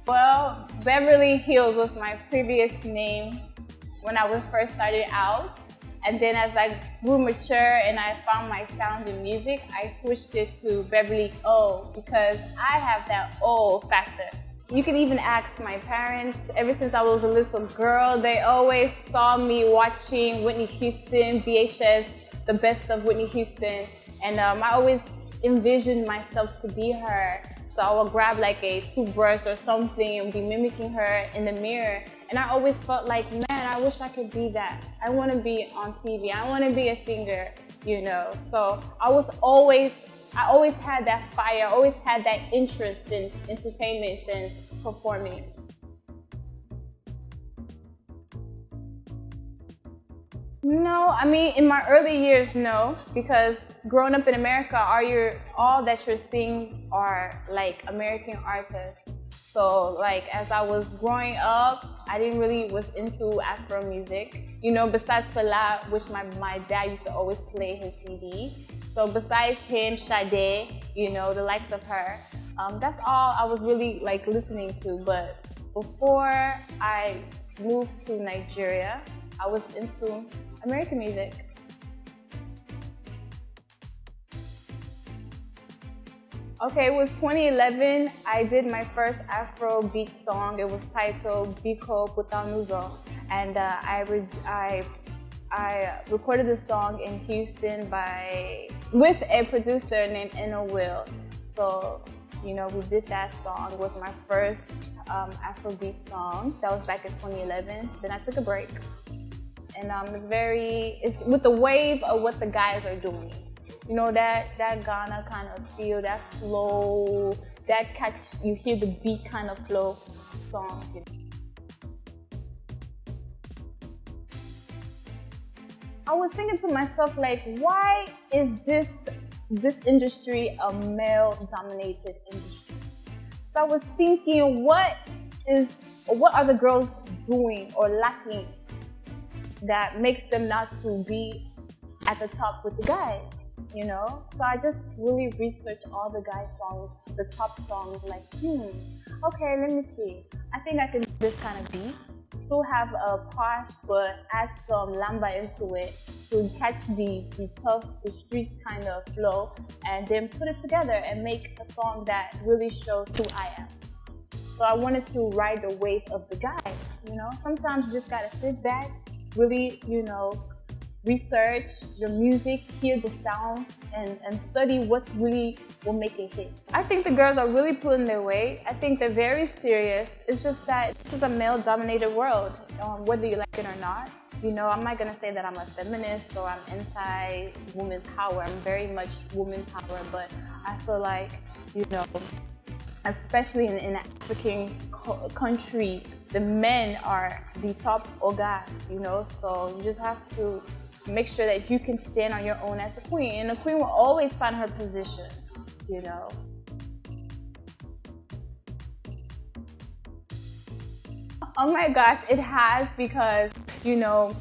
Well, Beverly Hills was my previous name when I was first started out. And then as I grew mature and I found my sound in music, I switched it to Beverly O because I have that O factor. You can even ask my parents. Ever since I was a little girl, they always saw me watching Whitney Houston, VHS, the best of Whitney Houston. And I always envisioned myself to be her. So I would grab like a toothbrush or something and be mimicking her in the mirror. And I always felt like, man, I wish I could be that. I want to be on TV. I want to be a singer, you know. So I always had that fire. I always had that interest in entertainment and performing. No, I mean, in my early years, no, because growing up in America, all that you're seeing are like American artists. So like as I was growing up, I didn't really was into Afro music, you know, besides Flavour, which my dad used to always play his CD. So besides him, Sade, you know, the likes of her, that's all I was really like listening to. But before I moved to Nigeria, I was into American music. Okay, it was 2011. I did my first Afrobeat song. It was titled Biko Putanuzo, and I recorded the song in Houston with a producer named Eno Will. So, you know, we did that song. It was my first Afrobeat song. That was back in 2011. Then I took a break, and it's with the wave of what the guys are doing. You know, that Ghana kind of feel, that slow, that catch, you hear the beat kind of flow song. You know. I was thinking to myself, like, why is this industry a male-dominated industry? So I was thinking, what are the girls doing or lacking that makes them not to be at the top with the guys? You know, so I just really researched all the guy songs, the top songs, like, okay, let me see. I think I can do this kind of beat, still have a posh, but add some lamba into it to catch the tough, the street kind of flow, and then put it together and make a song that really shows who I am. So I wanted to ride the wave of the guys, you know. Sometimes you just gotta sit back, really, you know, research your music, hear the sound, and study what really will make it hit. I think the girls are really pulling their weight. I think they're very serious. It's just that this is a male-dominated world, whether you like it or not. You know, I'm not gonna say that I'm a feminist or I'm anti-woman power. I'm very much woman power, but I feel like, you know, especially in an African country, the men are the top oga, you know, so you just have to make sure that you can stand on your own as a queen. And the queen will always find her position, you know. Oh my gosh, it has, because, you know,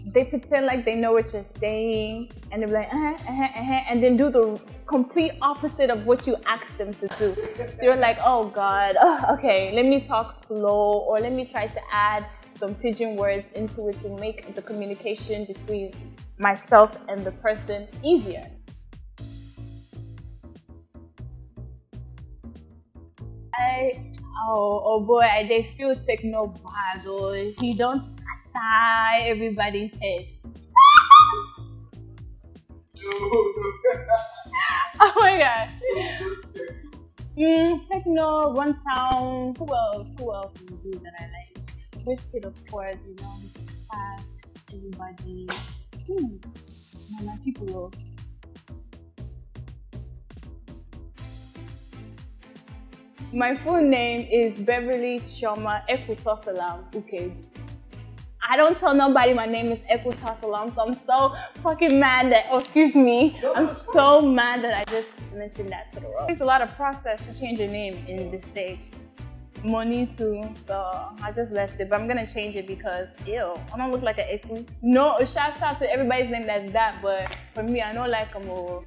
they pretend like they know what you're saying, and they're like, and then do the complete opposite of what you ask them to do. So you're like, oh God, okay, let me talk slow, or let me try to add some pidgin words into it to make the communication between myself and the person easier. Oh boy, they feel techno bad, or he don't tie everybody's head. Oh my god. Techno, One Town, who else will do that I like? Wizkid, of course, you know, fast, everybody. My people will. My full name is Beverly Chioma Ekutosalam. Okay. I don't tell nobody my name is Ekutosalam, so I'm so fucking mad that, excuse me, I'm so mad that I just mentioned that to the world. It's a lot of process to change your name in this state. Money too, so I just left it, but I'm gonna change it because, ew, I don't look like an Eku. No, shout out to everybody's name that's that, but for me, I know like I'm a...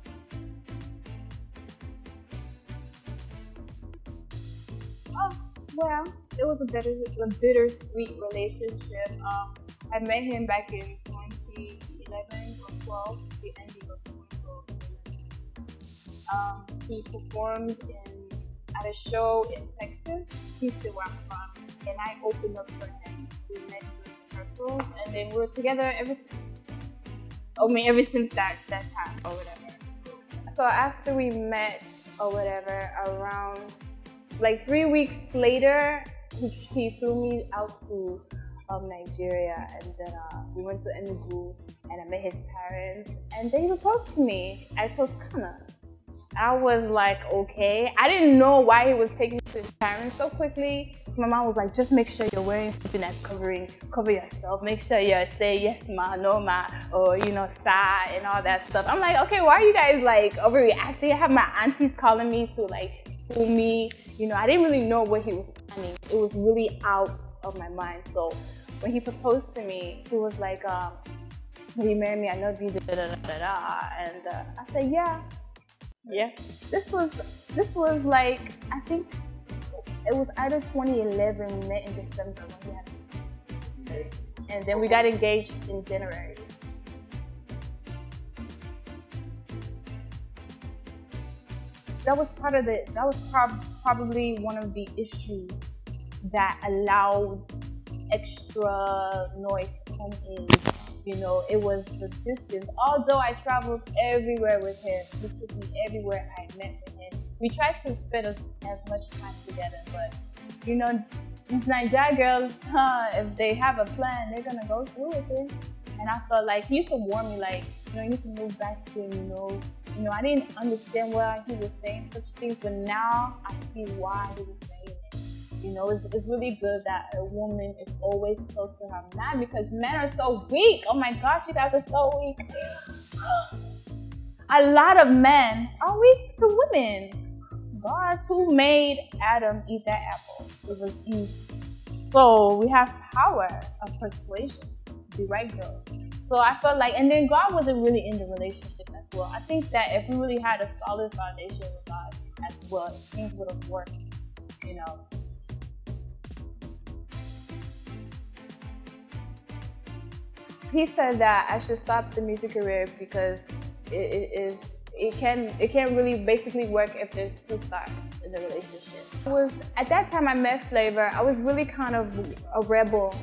Oh, Well, it was a bittersweet relationship. I met him back in 2011 or 12, the ending of 2012. He performed at a show in Texas. He's still where I'm from, and I opened up for him. We met during rehearsals, and then we were together ever since that time or whatever. So after we met or whatever, around like 3 weeks later, he flew me out to Nigeria, and then we went to Enugu, and I met his parents, and they proposed to me at Toscana. I was like, okay. I didn't know why he was taking me to his parents so quickly. My mom was like, just make sure you're wearing something that's cover yourself. Make sure you say yes ma, no ma, or sa and all that stuff. I'm like, okay, why are you guys like overreacting? I have my aunties calling me to like fool me. I didn't really know what he was planning. It was really out of my mind. So when he proposed to me, he was like, will you marry me? I love you, da da da da da. And I said, yeah. Yeah, this was like, I think it was either 2011, we met in December when we had, and then we got engaged in January. That was probably one of the issues that allowed extra noise to come in. It was the distance. Although I traveled everywhere with him, he took me everywhere I met with him. We tried to spend as much time together, but these Nigerian girls, if they have a plan, they're gonna go through with it. And I felt like he used to warn me, like, you need to move back to him. I didn't understand why he was saying such things, but now I see why he was saying it. It's really good that a woman is always close to her man, because men are so weak. Oh my gosh, you guys are so weak. A lot of men are weak to women. God, who made Adam eat that apple? It was Eve. So we have power of persuasion, the right girl. So I felt like, and then God wasn't really in the relationship as well. I think that if we really had a solid foundation with God as well, things would have worked, He said that I should stop the music career because it can't really basically work if there's two sides in the relationship. At that time I met Flavour, I was really kind of a rebel.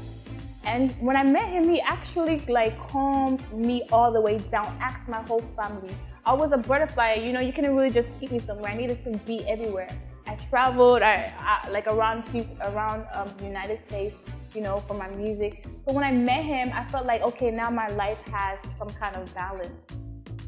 And when I met him, he actually like calmed me all the way down, asked my whole family. I was a butterfly, you couldn't really just keep me somewhere. I needed to be everywhere. I traveled, like around the United States, for my music. So when I met him, I felt like, okay, now my life has some kind of balance,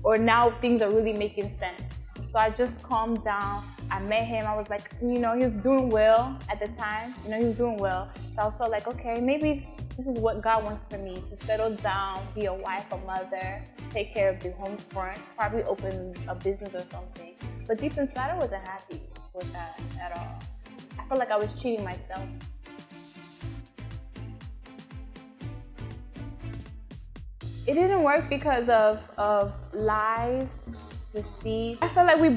or now things are really making sense. So I just calmed down. I met him. I was like, he was doing well at the time. He was doing well. So I felt like, okay, maybe this is what God wants for me, to settle down, be a wife, a mother, take care of the home front, probably open a business or something. But deep inside, I wasn't happy with that at all. I felt like I was cheating myself. It didn't work because of lies, deceit. I felt like we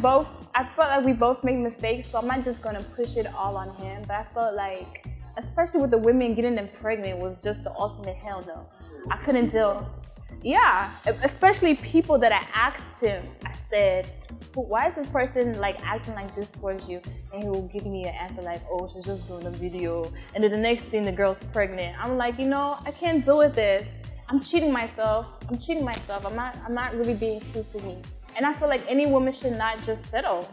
both made mistakes, so I'm not just gonna push it all on him. But I felt like, especially with the women getting them pregnant, was just the ultimate hell no. I couldn't deal. Yeah, especially people that I asked him. I said, why is this person like acting like this towards you? And he will give me an answer like, oh, she's just doing a video. And then the next thing, the girl's pregnant. I'm like, I can't deal with this. I'm cheating myself. I'm not really being true to me. And I feel like any woman should not just settle.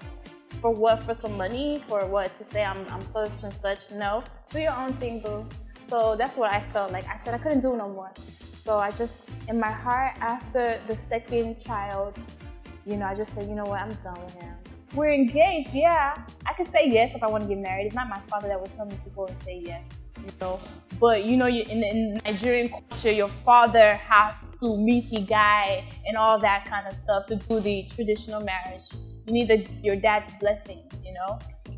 For what? For some money? For what? To say I'm such and such? No. Do your own thing, boo. So that's what I felt like. I said I couldn't do it no more. So I just, in my heart, after the second child, I just said, what, I'm done with him. We're engaged, yeah. I could say yes if I want to get married. It's not my father that would tell me to go and say yes. But in Nigerian culture, your father has to meet the guy and all that kind of stuff to do the traditional marriage. You need your dad's blessing,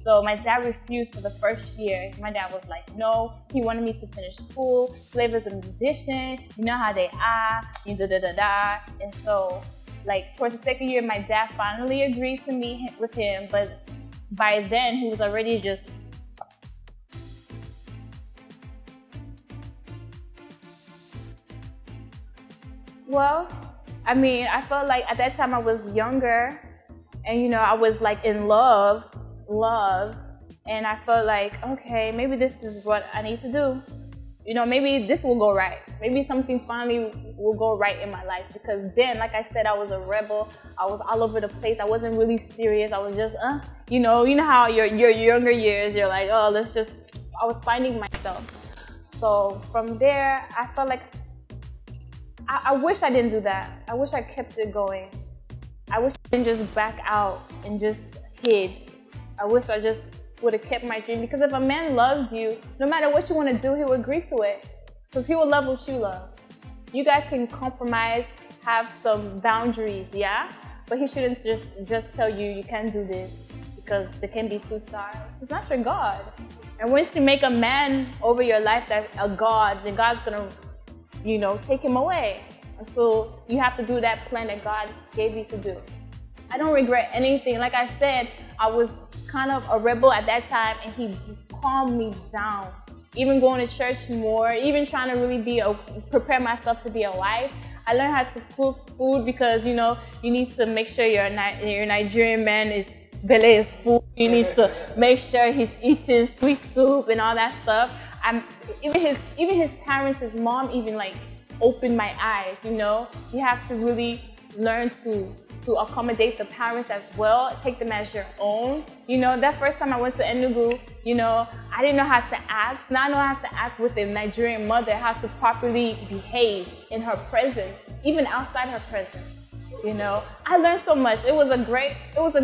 So my dad refused for the first year. My dad was like, no. He wanted me to finish school. Flavour's a musician. You know how they are. And so, like, towards the second year, my dad finally agreed to meet with him. But by then, he was already just Well, I mean, I felt like at that time I was younger, and you know, I was like in love, and I felt like, okay, maybe this is what I need to do. You know, maybe this will go right. Maybe something finally will go right in my life, because then, like I said, I was a rebel. I was all over the place. I wasn't really serious. I was just, you know how your younger years, you're like, oh, I was finding myself. So from there, I felt like, I wish I didn't do that. I wish I kept it going. I wish I didn't just back out and just hid. I wish I just would have kept my dream, because if a man loves you, no matter what you want to do, he will agree to it, because he will love what you love. You guys can compromise, have some boundaries, yeah, but he shouldn't just tell you you can't do this because there can be two stars. It's not your God. And once you make a man over your life that's a God, then God's gonna, you know, take him away. And so you have to do that plan that God gave you to do. I don't regret anything. Like I said, I was kind of a rebel at that time, and he calmed me down. Even going to church more, even trying to really prepare myself to be a wife. I learned how to cook food, because you know, you need to make sure your Nigerian man is belly is full. You need to make sure he's eating sweet soup and all that stuff. Even his parents, his mom, even like opened my eyes. You know, you have to really learn to accommodate the parents as well, take them as your own. You know, that first time I went to Enugu, you know, I didn't know how to act. Now I know how to act with a Nigerian mother, how to properly behave in her presence, even outside her presence. You know, I learned so much. It was a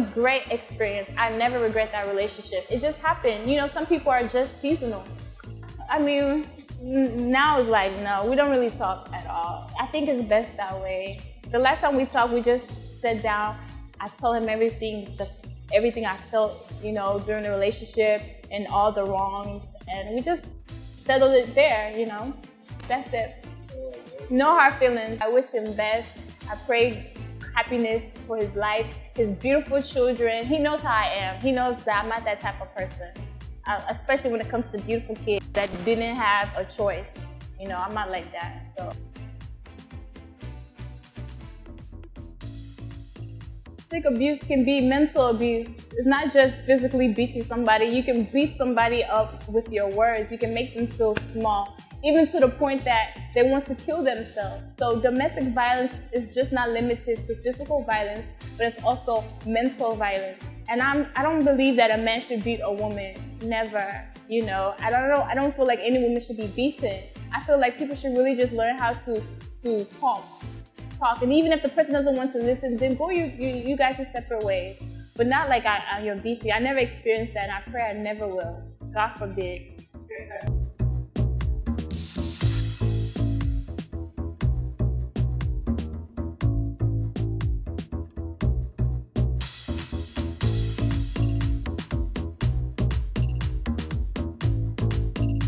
great experience. I never regret that relationship. It just happened. You know, some people are just seasonal. I mean, now it's like, no, we don't really talk at all. I think it's best that way. The last time we talked, we just sat down. I told him everything I felt, you know, during the relationship and all the wrongs, and we just settled it there, you know. That's it. No hard feelings. I wish him best. I pray happiness for his life, his beautiful children. He knows how I am. He knows that I'm not that type of person, especially when it comes to beautiful kids that didn't have a choice. You know, I'm not like that. So. Abuse can be mental abuse. It's not just physically beating somebody. You can beat somebody up with your words. You can make them feel small, even to the point that they want to kill themselves. So domestic violence is just not limited to physical violence, but it's also mental violence. And I don't believe that a man should beat a woman. Never. You know, I don't feel like any woman should be beaten. I feel like people should really just learn how to talk. And even if the person doesn't want to listen, then go you guys in separate ways. But not like you're beating. I never experienced that, and I pray I never will. God forbid.